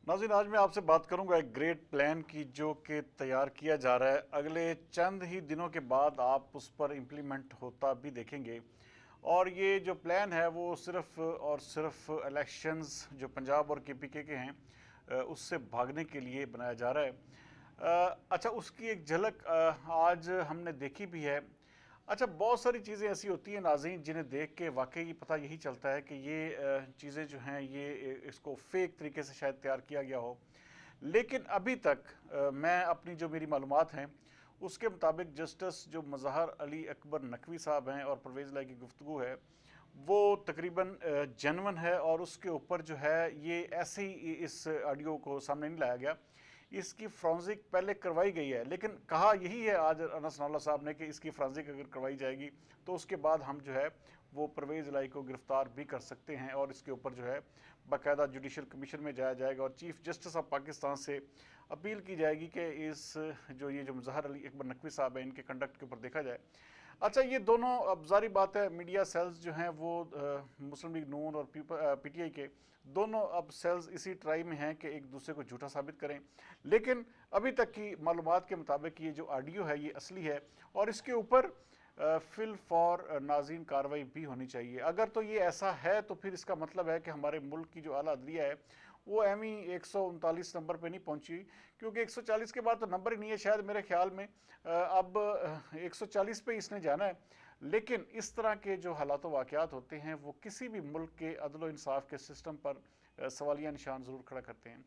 नाज़रीन, आज मैं आपसे बात करूंगा एक ग्रेट प्लान की जो कि तैयार किया जा रहा है। अगले चंद ही दिनों के बाद आप उस पर इम्प्लीमेंट होता भी देखेंगे। और ये जो प्लान है वो सिर्फ और सिर्फ इलेक्शंस जो पंजाब और केपीके के हैं उससे भागने के लिए बनाया जा रहा है। अच्छा, उसकी एक झलक आज हमने देखी भी है। अच्छा, बहुत सारी चीज़ें ऐसी होती हैं नाज़रीन जिन्हें देख के वाकई पता यही चलता है कि ये चीज़ें जो हैं ये इसको फेक तरीके से शायद तैयार किया गया हो। लेकिन अभी तक मैं अपनी जो मेरी मालूमात हैं उसके मुताबिक जस्टिस जो मज़हर अली अकबर नकवी साहब हैं और परवेज़ लाई की गुफ्तगू है वो तकरीबन जेन्युइन है। और उसके ऊपर जो है ये ऐसे ही इस ऑडियो को सामने नहीं लाया गया, इसकी फ्रांसिक पहले करवाई गई है। लेकिन कहा यही है आज अनस नाउल्लाह साहब ने कि इसकी फ्रांसिक अगर करवाई जाएगी तो उसके बाद हम जो है वो परवेज़ लाई को गिरफ्तार भी कर सकते हैं और इसके ऊपर जो है बाकायदा जुडिशल कमीशन में जाया जाएगा और चीफ जस्टिस ऑफ पाकिस्तान से अपील की जाएगी कि इस जो मज़हर अली अकबर नकवी साहब हैं इनके कंडक्ट के ऊपर देखा जाए। अच्छा, ये दोनों अब जारी बात है मीडिया सेल्स जो हैं वो मुस्लिम लीग नून और पीटीआई के दोनों अब सेल्स इसी ट्राई में हैं कि एक दूसरे को झूठा साबित करें। लेकिन अभी तक की मालूमात के मुताबिक ये जो ऑडियो है ये असली है और इसके ऊपर फिल फॉर नाज़रीन कार्रवाई भी होनी चाहिए। अगर तो ये ऐसा है तो फिर इसका मतलब है कि हमारे मुल्क की जो आला अदलिया है वो एमी 139 नंबर पे नहीं पहुंची, क्योंकि 140 के बाद तो नंबर ही नहीं है शायद मेरे ख्याल में। अब 140 पे इसने जाना है। लेकिन इस तरह के जो हालात वाक़यात होते हैं वो किसी भी मुल्क के अदल इंसाफ के सिस्टम पर सवालिया निशान ज़रूर खड़ा करते हैं।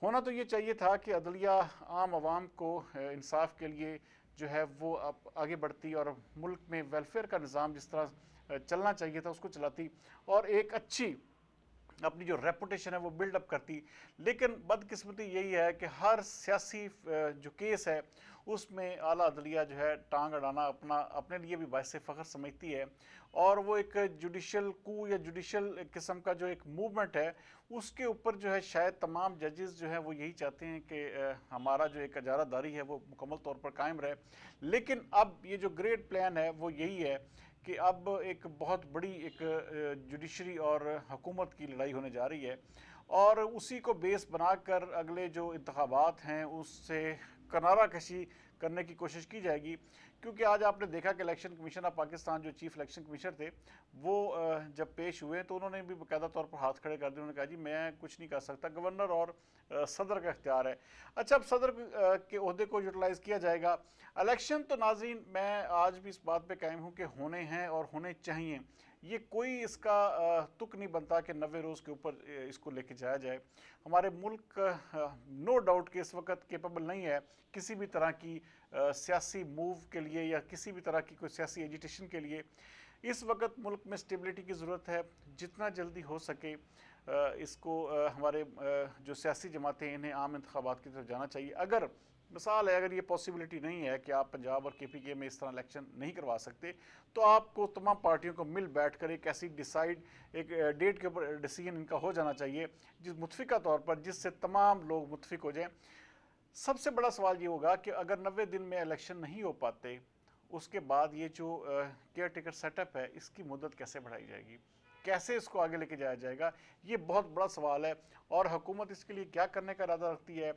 होना तो ये चाहिए था कि अदलिया आम आवाम को इंसाफ के लिए जो है वो अब आगे बढ़ती और मुल्क में वेलफेयर का निज़ाम जिस तरह चलना चाहिए था उसको चलाती और एक अच्छी अपनी जो रेपुटेशन है वो बिल्डअप करती। लेकिन बदकिस्मती यही है कि हर सियासी जो केस है उसमें आला अदलिया जो है टांग अड़ाना अपना अपने लिए भी बायस फ़ख्र समझती है। और वो एक जुडिशल कू या जुडिशल किस्म का जो एक मूवमेंट है उसके ऊपर जो है शायद तमाम जजेस जो है वो यही चाहते हैं कि हमारा जो एक इजारादारी है वो मुकम्मल तौर पर कायम रहे। लेकिन अब ये जो ग्रेट प्लान है वो यही है कि अब एक बहुत बड़ी एक जुडिशरी और हुकूमत की लड़ाई होने जा रही है और उसी को बेस बनाकर अगले जो इंतखाबात हैं उससे किनारा कशी करने की कोशिश की जाएगी। क्योंकि आज आपने देखा कि इलेक्शन कमीशन ऑफ पाकिस्तान जो चीफ इलेक्शन कमिश्नर थे वो जब पेश हुए तो उन्होंने भी बाकायदा तौर पर हाथ खड़े कर दिए। उन्होंने कहा जी मैं कुछ नहीं कर सकता, गवर्नर और सदर का इख्तियार है। अच्छा, अब सदर के ओहदे को यूटिलाइज़ किया जाएगा। इलेक्शन तो नाज़रीन मैं आज भी इस बात पे कायम हूँ कि होने हैं और होने चाहिए। ये कोई इसका तुक नहीं बनता कि 90 रोज़ के ऊपर इसको लेके जाया जाए। हमारे मुल्क नो डाउट कि इस वक्त केपेबल नहीं है किसी भी तरह की सियासी मूव के लिए या किसी भी तरह की कोई सियासी एजिटेशन के लिए। इस वक्त मुल्क में स्टेबिलिटी की ज़रूरत है। जितना जल्दी हो सके इसको हमारे जो सियासी जमातें इन्हें आम इंतखाबात की तरफ जाना चाहिए। अगर मिसाल है अगर ये पॉसिबिलिटी नहीं है कि आप पंजाब और केपीके में इस तरह इलेक्शन नहीं करवा सकते तो आपको तमाम पार्टियों को मिल बैठ कर एक ऐसी डिसाइड एक डेट के ऊपर डिसीजन इनका हो जाना चाहिए जिस मुतफिका तौर पर जिससे तमाम लोग मुतफिक हो जाएं। सबसे बड़ा सवाल ये होगा कि अगर 90 दिन में इलेक्शन नहीं हो पाते उसके बाद ये जो केयर टेकर सेटअप है इसकी मुद्दत कैसे बढ़ाई जाएगी, कैसे इसको आगे लेके जाया जाएगा, ये बहुत बड़ा सवाल है। और हुकूमत इसके लिए क्या करने का इरादा रखती है।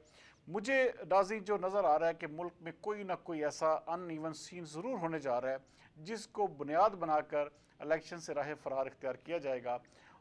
मुझे नाज़रीन जो नज़र आ रहा है कि मुल्क में कोई ना कोई ऐसा अनइवन सीन ज़रूर होने जा रहा है जिसको बुनियाद बनाकर इलेक्शन से राह फरार इख्तियार किया जाएगा।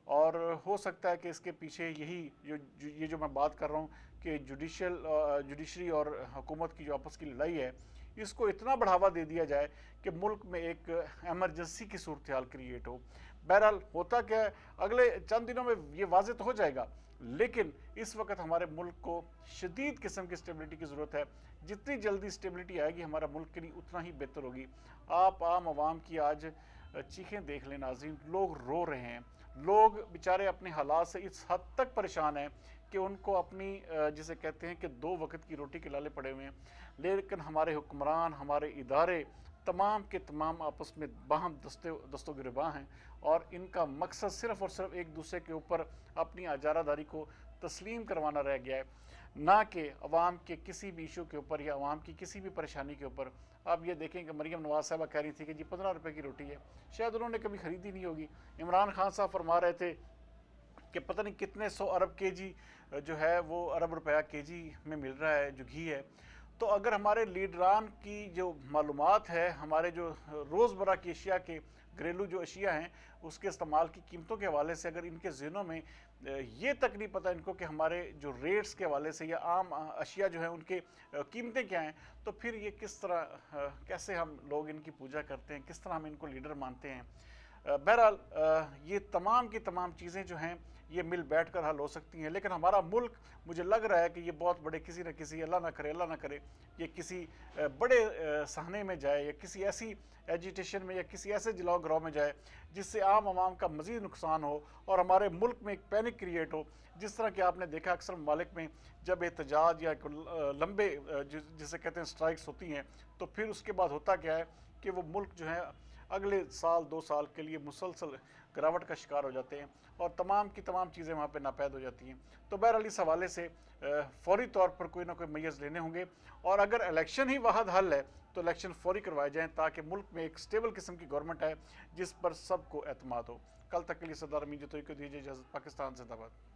और हो सकता है कि इसके पीछे यही ये जो मैं बात कर रहा हूँ कि जुडिशरी और हुकूमत की जो आपस की लड़ाई है इसको इतना बढ़ावा दे दिया जाए कि मुल्क में एक एमरजेंसी की सूरत हाल क्रिएट हो। बहरहाल होता क्या है अगले चंद दिनों में ये वाज़ेह तो हो जाएगा। लेकिन इस वक्त हमारे मुल्क को शदीद किस्म की स्टेबिलिटी की ज़रूरत है। जितनी जल्दी स्टेबिलिटी आएगी हमारा मुल्क के लिए उतना ही बेहतर होगी। आप आम आवाम की आज चीखें देख लें नाज़रीन, लोग रो रहे हैं। लोग बेचारे अपने हालात से इस हद तक परेशान हैं कि उनको अपनी जिसे कहते हैं कि दो वक्त की रोटी के लाले पड़े हुए हैं। लेकिन हमारे हुक्मरान हमारे इदारे तमाम के तमाम आपस में बाहम दस्तों गिरबां हैं और इनका मकसद सिर्फ़ और सिर्फ एक दूसरे के ऊपर अपनी आजारादारी को तस्लीम करवाना रह गया है, ना कि अवाम के किसी भी इशू के ऊपर या अवाम की किसी भी परेशानी के ऊपर। आप ये देखें कि मरीम नवाज साहबा कह रही थी कि जी 15 रुपए की रोटी है, शायद उन्होंने कभी ख़रीदी नहीं होगी। इमरान खान साहब फरमा रहे थे کہ پتہ نہیں کتنے 100 ارب کے جی جو ہے وہ ارب روپیہ کے جی میں مل رہا ہے جو گھی ہے. تو اگر ہمارے لیڈران کی جو معلومات ہے، ہمارے جو روزمرہ کی اشیاء کے گھریلو جو اشیاء ہیں اس کے استعمال کی قیمتوں کے حوالے سے اگر ان کے ذہنوں میں یہ تک نہیں پتہ ان کو کہ ہمارے جو ریٹس کے حوالے سے یا عام اشیاء جو ہیں ان کے قیمتیں کیا ہیں، تو پھر یہ کس طرح کیسے ہم لوگ ان کی پوجا کرتے ہیں، کس طرح ہم ان کو لیڈر مانتے ہیں. بہرحال یہ تمام کی تمام چیزیں جو ہیں یہ مل بیٹھ کر حل ہو سکتی ہیں، لیکن ہمارا ملک مجھے لگ رہا ہے کہ یہ بہت بڑے کسی نہ کسی، اللہ نہ کرے یہ کسی بڑے صحنے میں جائے یا کسی ایسی ایجیٹیشن میں یا کسی ایسے جلاؤ گراؤ میں جائے جس سے عام عوام کا مزید نقصان ہو اور ہمارے ملک میں ایک پینک کریٹ ہو. جس طرح کہ آپ نے دیکھا اکثر ممالک میں جب احتجاج یا لمبے جسے کہتے ہیں سٹرائکس ہوتی ہیں تو پھر اس کے بعد ہوتا کیا ہے کہ وہ ملک جو ہے اگلے سال 2 سال کے لیے مسلسل گراوٹ کا شکار ہو جاتے ہیں اور تمام کی تمام چیزیں وہاں پہ ناپید ہو جاتی ہیں. تو بہرحال اس حوالے سے فوری طور پر کوئی نہ کوئی میئرز لینے ہوں گے، اور اگر الیکشن ہی واحد حل ہے تو الیکشن فوری کروائے جائیں تاکہ ملک میں ایک سٹیبل قسم کی گورنمنٹ ہے جس پر سب کو اعتماد ہو. کل تک کے لیے سردار امین جتوئی کو دیجیے اجازت. پاکستان زندہ باد.